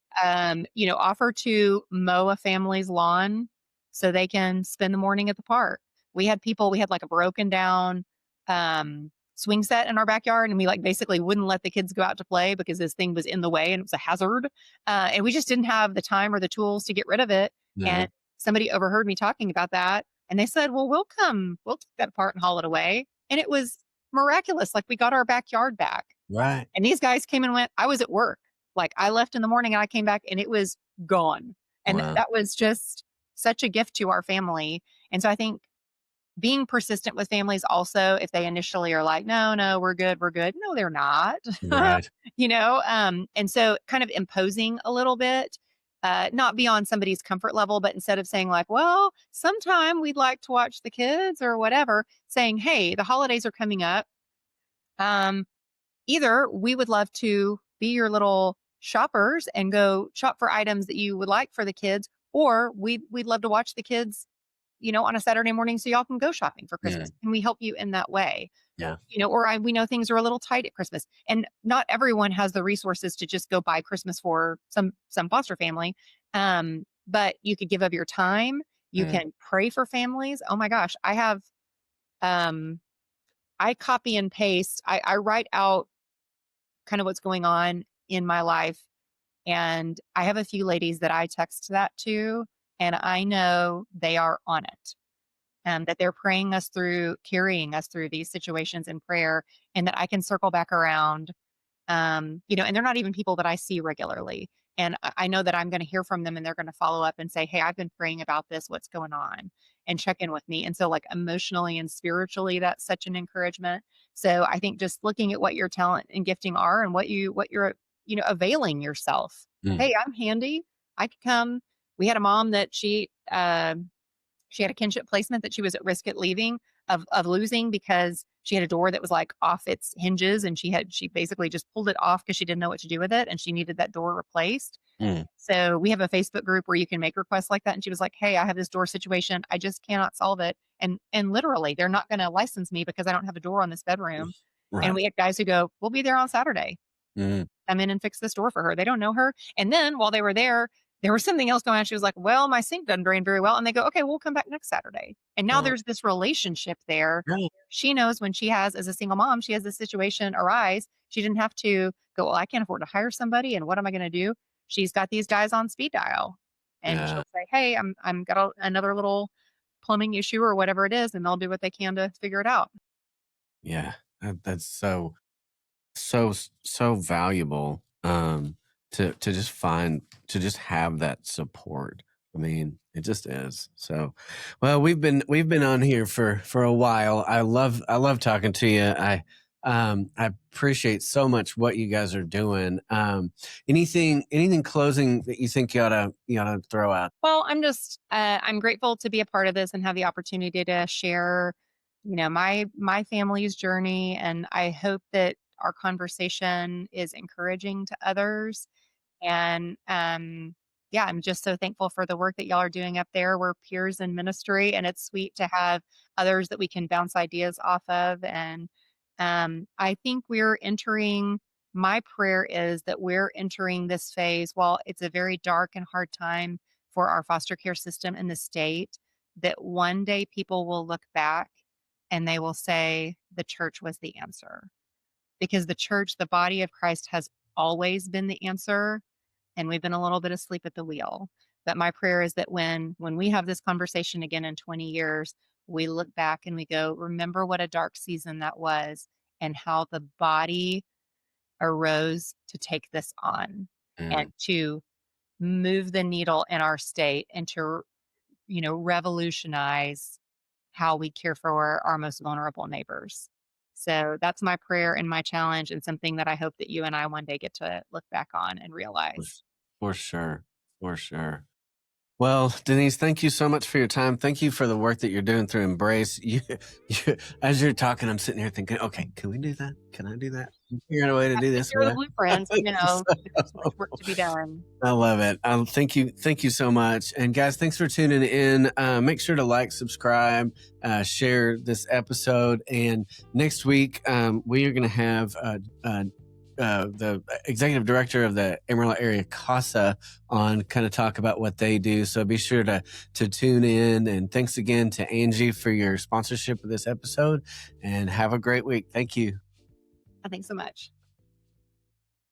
offer to mow a family's lawn so they can spend the morning at the park. We had like a broken down swing set in our backyard, and we like basically wouldn't let the kids go out to play because this thing was in the way and it was a hazard. And we just didn't have the time or the tools to get rid of it. And no, somebody overheard me talking about that. And they said, "Well, we'll take that apart and haul it away." And it was miraculous. Like we got our backyard back. right. And these guys came and went. I was at work. Like I left in the morning and I came back and it was gone. And Wow. that was just such a gift to our family. And so I think being persistent with families also, if they initially are like, "No, no, we're good, we're good." No, they're not. Right. And so kind of imposing a little bit, not beyond somebody's comfort level, but instead of saying like, "Well, sometime we'd like to watch the kids or whatever," saying, "Hey, the holidays are coming up. Um, Either we would love to be your little shoppers and go shop for items that you would like for the kids, or we'd love to watch the kids, on a Saturday morning so y'all can go shopping for Christmas. Mm, Can we help you in that way?" yeah. We know things are a little tight at Christmas, and not everyone has the resources to just go buy Christmas for some foster family. But you could give of your time. You Mm, can pray for families. Oh my gosh, um, I copy and paste. I write out kind of what's going on in my life. And I have a few ladies that I text that to, and I know they are on it and that they're praying us through, carrying us through these situations in prayer, and that I can circle back around. And they're not even people that I see regularly. And I know that I'm going to hear from them and they're going to follow up and say, "Hey, I've been praying about this. What's going on?" And check in with me. And so, like, emotionally and spiritually, that's such an encouragement. So I think just looking at what your talent and gifting are and what you're, availing yourself. mm, "Hey, I'm handy. I could come." We had a mom that she had a kinship placement that she was at risk at leaving. of losing because she had a door that was like off its hinges, and she basically just pulled it off because she didn't know what to do with it, and she needed that door replaced. Mm. So we have a Facebook group where you can make requests like that. And she was like, "Hey, I have this door situation. I just cannot solve it." And literally, they're not going to license me because I don't have a door on this bedroom. And Right. we had guys who go, "We'll be there on Saturday. Mm. Come in and fix this door for her." They don't know her. And then while they were there was something else going on. She was like, "Well, my sink doesn't drain very well." And they go, "Okay, we'll come back next Saturday." And now Oh, there's this relationship there. right. She knows when she has, as a single mom, she has this situation arise. She didn't have to go, "Well, I can't afford to hire somebody. And what am I going to do?" She's got these guys on speed dial. And Yeah. she'll say, "Hey, I'm got another little plumbing issue or whatever it is." And they'll do what they can to figure it out. Yeah. That's so valuable, to just find, to just have that support. I mean, it just is. So, well, we've been on here for a while. I love talking to you. I appreciate so much what you guys are doing. Anything closing that you think you oughta throw out? Well, I'm grateful to be a part of this and have the opportunity to share, my family's journey, and I hope that our conversation is encouraging to others. And yeah, I'm just so thankful for the work that y'all are doing up there. We're peers in ministry, and it's sweet to have others that we can bounce ideas off of. And I think my prayer is that we're entering this phase while it's a very dark and hard time for our foster care system in the state, that one day people will look back and they will say the church was the answer, because the church, the body of Christ, has always been the answer, and we've been a little bit asleep at the wheel. But my prayer is that when we have this conversation again in 20 years, we look back and we go, remember what a dark season that was, and how the body arose to take this on and Mm. to move the needle in our state, and to, revolutionize how we care for our most vulnerable neighbors. So that's my prayer and my challenge, and something that I hope that you and I one day get to look back on and For realize. s- for sure. For sure. Well, Denise, thank you so much for your time. Thank you for the work that you're doing through Embrace. As you're talking, I'm sitting here thinking, okay, can we do that? Can I do that? I'm figuring a way to Have to do take this. care of the blueprints, there's much So, work to be done. I love it. Thank you so much. And guys, thanks for tuning in. Make sure to like, subscribe, share this episode. And next week, we are going to have the executive director of the Amarillo area CASA on, kind of talk about what they do. So be sure to tune in. And thanks again to Angie for your sponsorship of this episode. And have a great week. Thank you. Thanks so much.